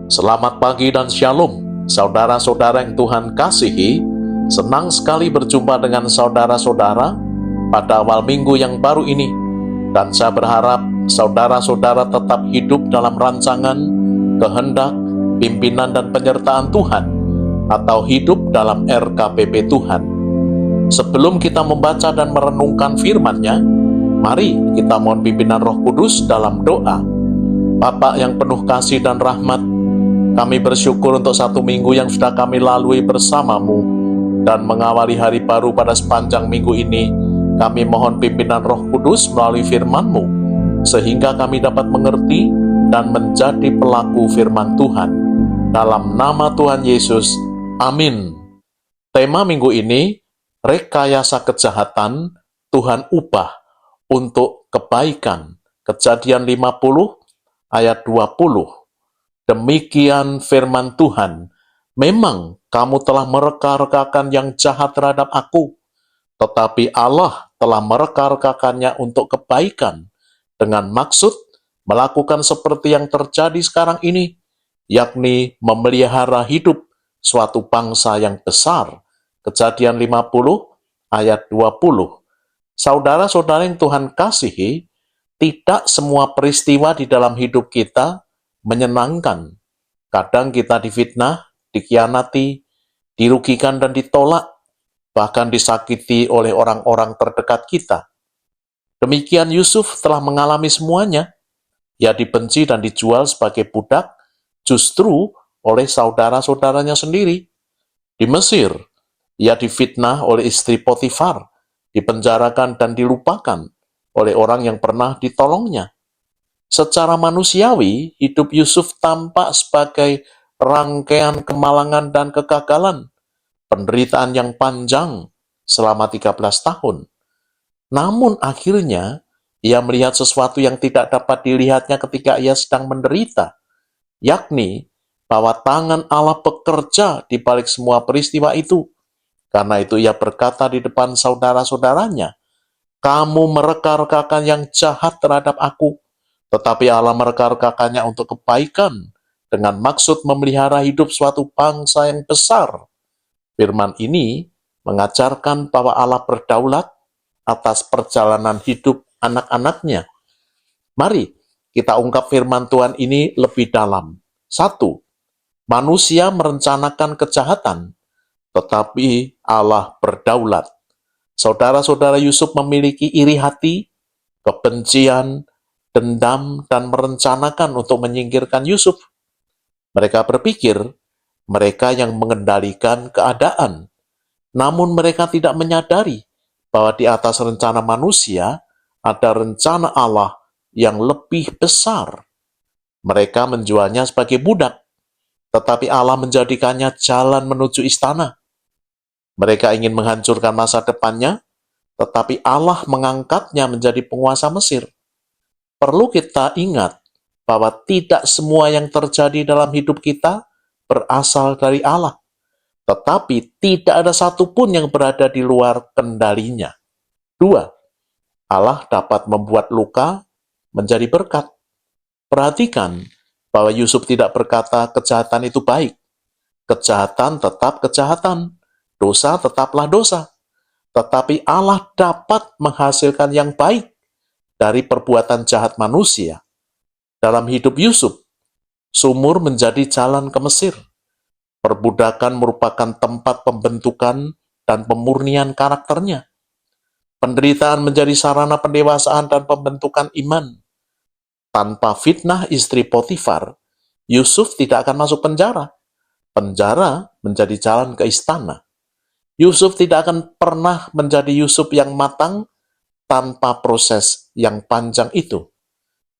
Selamat pagi dan shalom, saudara-saudara yang Tuhan kasihi. Senang sekali berjumpa dengan saudara-saudara pada awal minggu yang baru ini. Dan saya berharap saudara-saudara tetap hidup dalam rancangan, kehendak, pimpinan dan penyertaan Tuhan, atau hidup dalam RKPP Tuhan. Sebelum kita membaca dan merenungkan firman-Nya, mari kita mohon pimpinan Roh Kudus dalam doa. Bapa yang penuh kasih dan rahmat, kami bersyukur untuk satu minggu yang sudah kami lalui bersama-Mu, dan mengawali hari baru pada sepanjang minggu ini. Kami mohon pimpinan Roh Kudus melalui firman-Mu, sehingga kami dapat mengerti dan menjadi pelaku firman Tuhan. Dalam nama Tuhan Yesus, amin. Tema minggu ini, rekayasa kejahatan Tuhan ubah untuk kebaikan. Kejadian 50 ayat 20. Demikian firman Tuhan, memang kamu telah mereka-rekakan yang jahat terhadap aku, tetapi Allah telah mereka-rekakannya untuk kebaikan, dengan maksud melakukan seperti yang terjadi sekarang ini, yakni memelihara hidup suatu bangsa yang besar. Kejadian 50 ayat 20. Saudara-saudara yang Tuhan kasihi, tidak semua peristiwa di dalam hidup kita menyenangkan. Kadang kita difitnah, dikhianati, dirugikan dan ditolak, bahkan disakiti oleh orang-orang terdekat kita. Demikian Yusuf telah mengalami semuanya. Ia dibenci dan dijual sebagai budak justru oleh saudara-saudaranya sendiri. Di Mesir, ia difitnah oleh istri Potifar, dipenjarakan dan dilupakan oleh orang yang pernah ditolongnya. Secara manusiawi, hidup Yusuf tampak sebagai rangkaian kemalangan dan kegagalan, penderitaan yang panjang selama 13 tahun. Namun akhirnya, ia melihat sesuatu yang tidak dapat dilihatnya ketika ia sedang menderita, yakni bahwa tangan Allah bekerja di balik semua peristiwa itu. Karena itu ia berkata di depan saudara-saudaranya, "Kamu mereka-rekakan yang jahat terhadap aku, tetapi Allah mereka-rekakannya untuk kebaikan, dengan maksud memelihara hidup suatu bangsa yang besar." Firman ini mengajarkan bahwa Allah berdaulat atas perjalanan hidup anak-anaknya. Mari kita ungkap firman Tuhan ini lebih dalam. 1. Manusia merencanakan kejahatan, tetapi Allah berdaulat. Saudara-saudara Yusuf memiliki iri hati, kebencian, dendam, dan merencanakan untuk menyingkirkan Yusuf. Mereka berpikir mereka yang mengendalikan keadaan, namun mereka tidak menyadari bahwa di atas rencana manusia ada rencana Allah yang lebih besar. Mereka menjualnya sebagai budak, tetapi Allah menjadikannya jalan menuju istana. Mereka ingin menghancurkan masa depannya, tetapi Allah mengangkatnya menjadi penguasa Mesir. Perlu kita ingat bahwa tidak semua yang terjadi dalam hidup kita berasal dari Allah, tetapi tidak ada satupun yang berada di luar kendalinya. 2. Allah dapat membuat luka menjadi berkat. Perhatikan bahwa Yusuf tidak berkata kejahatan itu baik. Kejahatan tetap kejahatan, dosa tetaplah dosa. Tetapi Allah dapat menghasilkan yang baik dari perbuatan jahat manusia. Dalam hidup Yusuf, sumur menjadi jalan ke Mesir. Perbudakan merupakan tempat pembentukan dan pemurnian karakternya. Penderitaan menjadi sarana pendewasaan dan pembentukan iman. Tanpa fitnah istri Potifar, Yusuf tidak akan masuk penjara. Penjara menjadi jalan ke istana. Yusuf tidak akan pernah menjadi Yusuf yang matang tanpa proses yang panjang itu.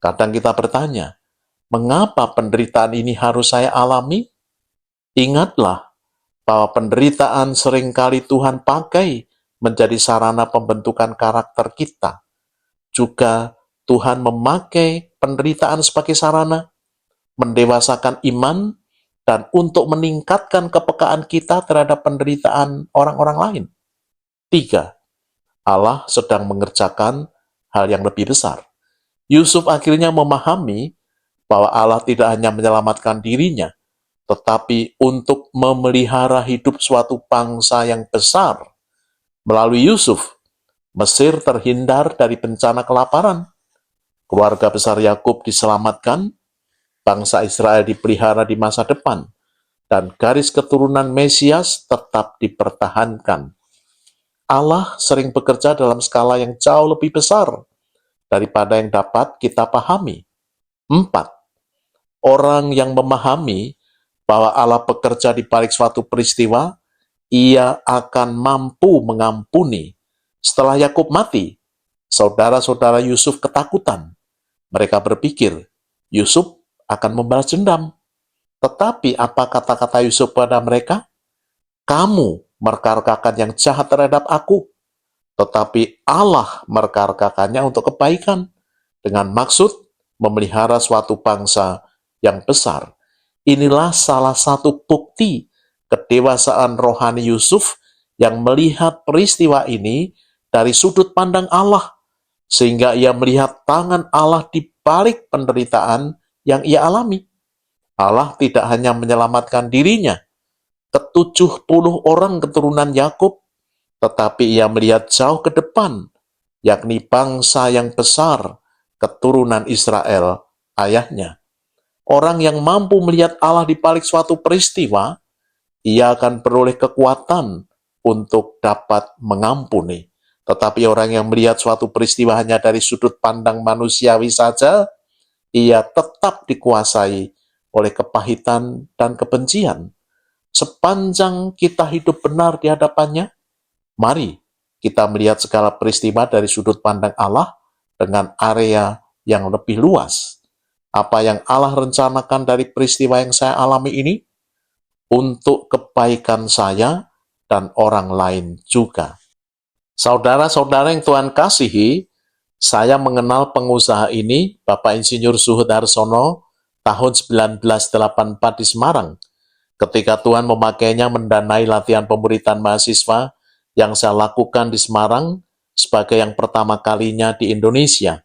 Kadang kita bertanya, mengapa penderitaan ini harus saya alami? Ingatlah bahwa penderitaan seringkali Tuhan pakai menjadi sarana pembentukan karakter kita. Juga Tuhan memakai penderitaan sebagai sarana mendewasakan iman dan untuk meningkatkan kepekaan kita terhadap penderitaan orang-orang lain. 3. Allah sedang mengerjakan hal yang lebih besar. Yusuf akhirnya memahami bahwa Allah tidak hanya menyelamatkan dirinya, tetapi untuk memelihara hidup suatu bangsa yang besar. Melalui Yusuf, Mesir terhindar dari bencana kelaparan. Keluarga besar Yakub diselamatkan, bangsa Israel dipelihara di masa depan, dan garis keturunan Mesias tetap dipertahankan. Allah sering bekerja dalam skala yang jauh lebih besar daripada yang dapat kita pahami. 4. Orang yang memahami bahwa Allah bekerja di balik suatu peristiwa, ia akan mampu mengampuni. Setelah Yakub mati, saudara-saudara Yusuf ketakutan. Mereka berpikir, Yusuf akan membalas dendam. Tetapi apa kata-kata Yusuf pada mereka? Kamu merekarkakan yang jahat terhadap aku, tetapi Allah merekarkakannya untuk kebaikan, dengan maksud memelihara suatu bangsa yang besar. Inilah salah satu bukti kedewasaan rohani Yusuf yang melihat peristiwa ini dari sudut pandang Allah, sehingga ia melihat tangan Allah di balik penderitaan yang ia alami. Allah tidak hanya menyelamatkan dirinya, ke-70 orang keturunan Yakub, tetapi ia melihat jauh ke depan, yakni bangsa yang besar, keturunan Israel, ayahnya. Orang yang mampu melihat Allah di balik suatu peristiwa, ia akan beroleh kekuatan untuk dapat mengampuni. Tetapi orang yang melihat suatu peristiwa hanya dari sudut pandang manusiawi saja, ia tetap dikuasai oleh kepahitan dan kebencian. Sepanjang kita hidup benar di hadapannya, mari kita melihat segala peristiwa dari sudut pandang Allah dengan area yang lebih luas. Apa yang Allah rencanakan dari peristiwa yang saya alami ini untuk kebaikan saya dan orang lain juga. Saudara-saudara yang Tuhan kasihi, saya mengenal pengusaha ini, Bapak Insinyur Suhud Harsono, tahun 1984 di Semarang, ketika Tuhan memakainya mendanai latihan pemuritan mahasiswa yang saya lakukan di Semarang sebagai yang pertama kalinya di Indonesia.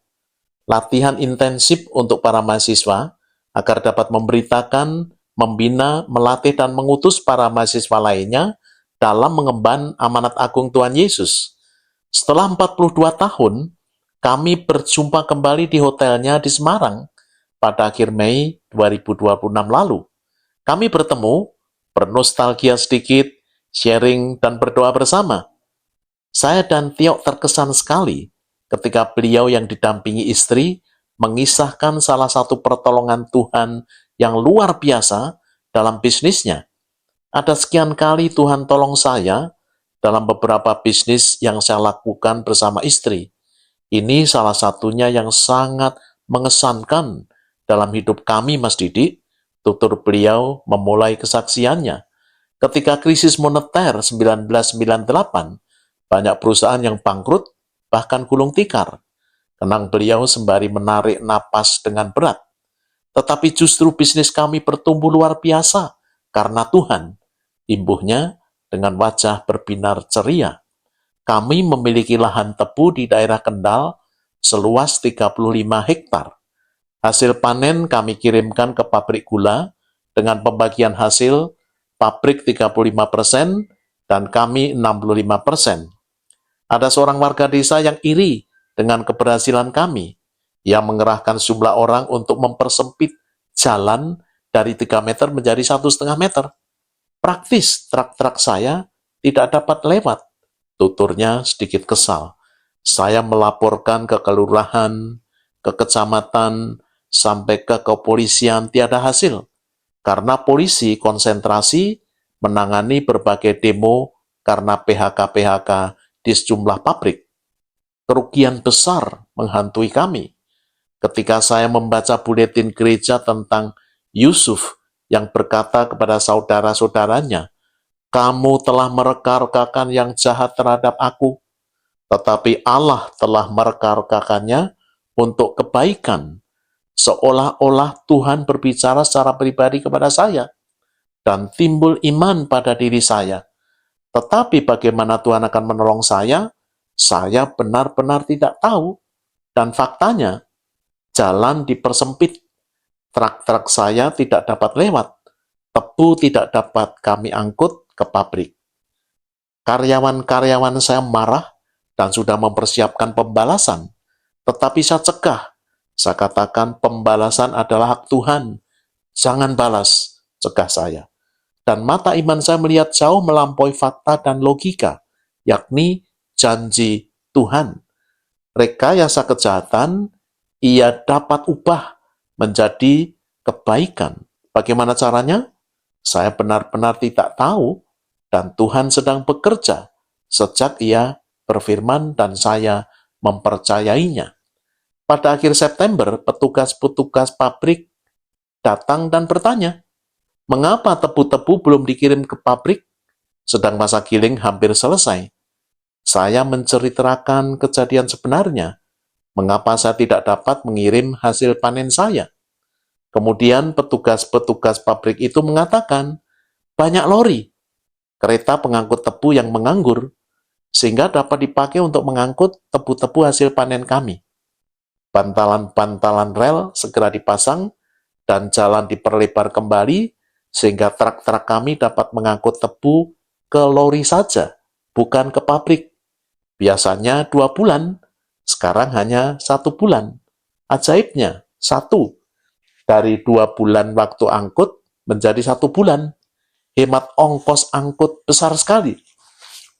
Latihan intensif untuk para mahasiswa agar dapat memberitakan, membina, melatih, dan mengutus para mahasiswa lainnya dalam mengemban amanat agung Tuhan Yesus. Setelah 42 tahun, kami berjumpa kembali di hotelnya di Semarang pada akhir Mei 2026 lalu. Kami bertemu, bernostalgia sedikit, sharing, dan berdoa bersama. Saya dan Tiok terkesan sekali ketika beliau yang didampingi istri mengisahkan salah satu pertolongan Tuhan yang luar biasa dalam bisnisnya. Ada sekian kali Tuhan tolong saya dalam beberapa bisnis yang saya lakukan bersama istri. Ini salah satunya yang sangat mengesankan dalam hidup kami, Mas Didik, tutur beliau memulai kesaksiannya. Ketika krisis moneter 1998, banyak perusahaan yang bangkrut, bahkan gulung tikar. Kenang beliau sembari menarik napas dengan berat. Tetapi justru bisnis kami bertumbuh luar biasa karena Tuhan. Imbuhnya dengan wajah berbinar ceria. Kami memiliki lahan tebu di daerah Kendal seluas 35 hektar. Hasil panen kami kirimkan ke pabrik gula dengan pembagian hasil pabrik 35% dan kami 65%. Ada seorang warga desa yang iri dengan keberhasilan kami. Ia mengerahkan jumlah orang untuk mempersempit jalan dari 3 meter menjadi 1,5 meter. Praktis, truk-truk saya tidak dapat lewat. Tuturnya sedikit kesal. Saya melaporkan ke kelurahan, ke kecamatan, sampai ke kepolisian tiada hasil. Karena polisi konsentrasi menangani berbagai demo karena PHK-PHK di sejumlah pabrik. Kerugian besar menghantui kami. Ketika saya membaca buletin gereja tentang Yusuf yang berkata kepada saudara-saudaranya, "Kamu telah merekarkakan yang jahat terhadap aku, tetapi Allah telah merekarkakannya untuk kebaikan." Seolah-olah Tuhan berbicara secara pribadi kepada saya, dan timbul iman pada diri saya. Tetapi bagaimana Tuhan akan menolong saya benar-benar tidak tahu. Dan faktanya, jalan dipersempit. Truk-truk saya tidak dapat lewat. tebu tidak dapat kami angkut ke pabrik. Karyawan-karyawan saya marah dan sudah mempersiapkan pembalasan. Tetapi saya cegah. Saya katakan pembalasan adalah hak Tuhan. Jangan balas, cegah saya. Dan mata iman saya melihat jauh melampaui fakta dan logika, yakni janji Tuhan. Rekayasa kejahatan, ia dapat ubah menjadi kebaikan. Bagaimana caranya? Saya benar-benar tidak tahu, dan Tuhan sedang bekerja sejak ia berfirman dan saya mempercayainya. Pada akhir September, petugas-petugas pabrik datang dan bertanya, mengapa tebu-tebu belum dikirim ke pabrik, sedang masa giling hampir selesai? Saya menceritakan kejadian sebenarnya, mengapa saya tidak dapat mengirim hasil panen saya. Kemudian petugas-petugas pabrik itu mengatakan, banyak lori, kereta pengangkut tebu yang menganggur, sehingga dapat dipakai untuk mengangkut tebu-tebu hasil panen kami. Bantalan-bantalan rel segera dipasang, dan jalan diperlebar kembali, sehingga truk-truk kami dapat mengangkut tebu ke lori saja, bukan ke pabrik. Biasanya 2 bulan, sekarang hanya 1 bulan. Ajaibnya, 1. Dari 2 bulan waktu angkut menjadi 1 bulan. Hemat ongkos angkut besar sekali.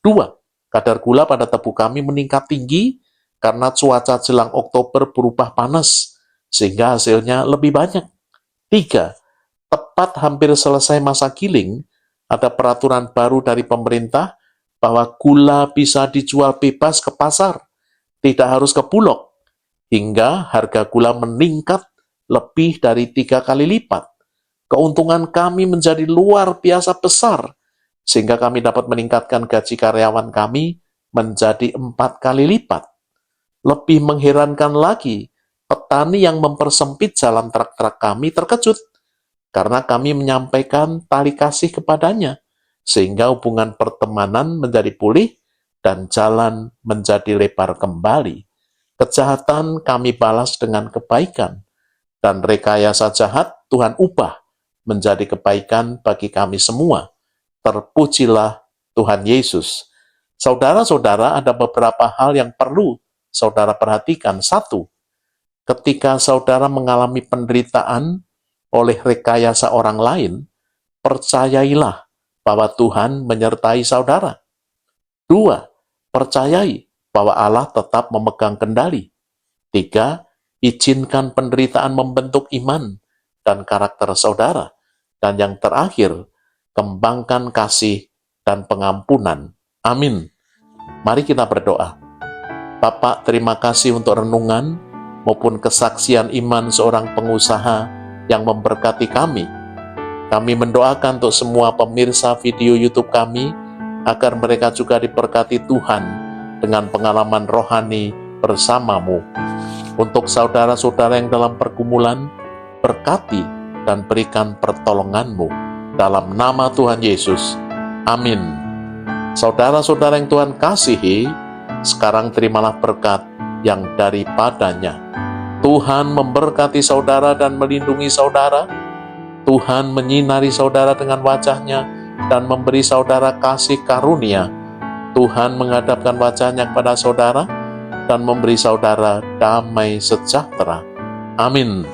2. Kadar gula pada tebu kami meningkat tinggi karena cuaca jelang Oktober berubah panas, sehingga hasilnya lebih banyak. 3. Tepat hampir selesai masa giling, ada peraturan baru dari pemerintah bahwa gula bisa dijual bebas ke pasar, tidak harus ke Bulog, hingga harga gula meningkat lebih dari 3 kali lipat. Keuntungan kami menjadi luar biasa besar, sehingga kami dapat meningkatkan gaji karyawan kami menjadi 4 kali lipat. Lebih mengherankan lagi, petani yang mempersempit jalan truk-truk kami terkejut, karena kami menyampaikan tali kasih kepadanya, sehingga hubungan pertemanan menjadi pulih dan jalan menjadi lebar kembali. Kejahatan kami balas dengan kebaikan, dan rekayasa jahat Tuhan ubah menjadi kebaikan bagi kami semua. Terpujilah Tuhan Yesus. Saudara-saudara, ada beberapa hal yang perlu saudara perhatikan. 1. Ketika saudara mengalami penderitaan oleh rekayasa orang lain, percayailah bahwa Tuhan menyertai saudara. 2. Percayai bahwa Allah tetap memegang kendali. 3. Izinkan penderitaan membentuk iman dan karakter saudara. Dan yang terakhir, kembangkan kasih dan pengampunan. Amin. Mari kita berdoa. Bapak, terima kasih untuk renungan maupun kesaksian iman seorang pengusaha yang memberkati kami. Kami mendoakan untuk semua pemirsa video YouTube kami, agar mereka juga diberkati Tuhan dengan pengalaman rohani bersamamu. Untuk saudara-saudara yang dalam pergumulan, berkati dan berikan pertolongan-Mu. Dalam nama Tuhan Yesus. Amin. Saudara-saudara yang Tuhan kasihi, sekarang terimalah berkat yang daripadanya. Tuhan memberkati saudara dan melindungi saudara. Tuhan menyinari saudara dengan wajah-Nya dan memberi saudara kasih karunia. Tuhan menghadapkan wajah-Nya kepada saudara dan memberi saudara damai sejahtera. Amin.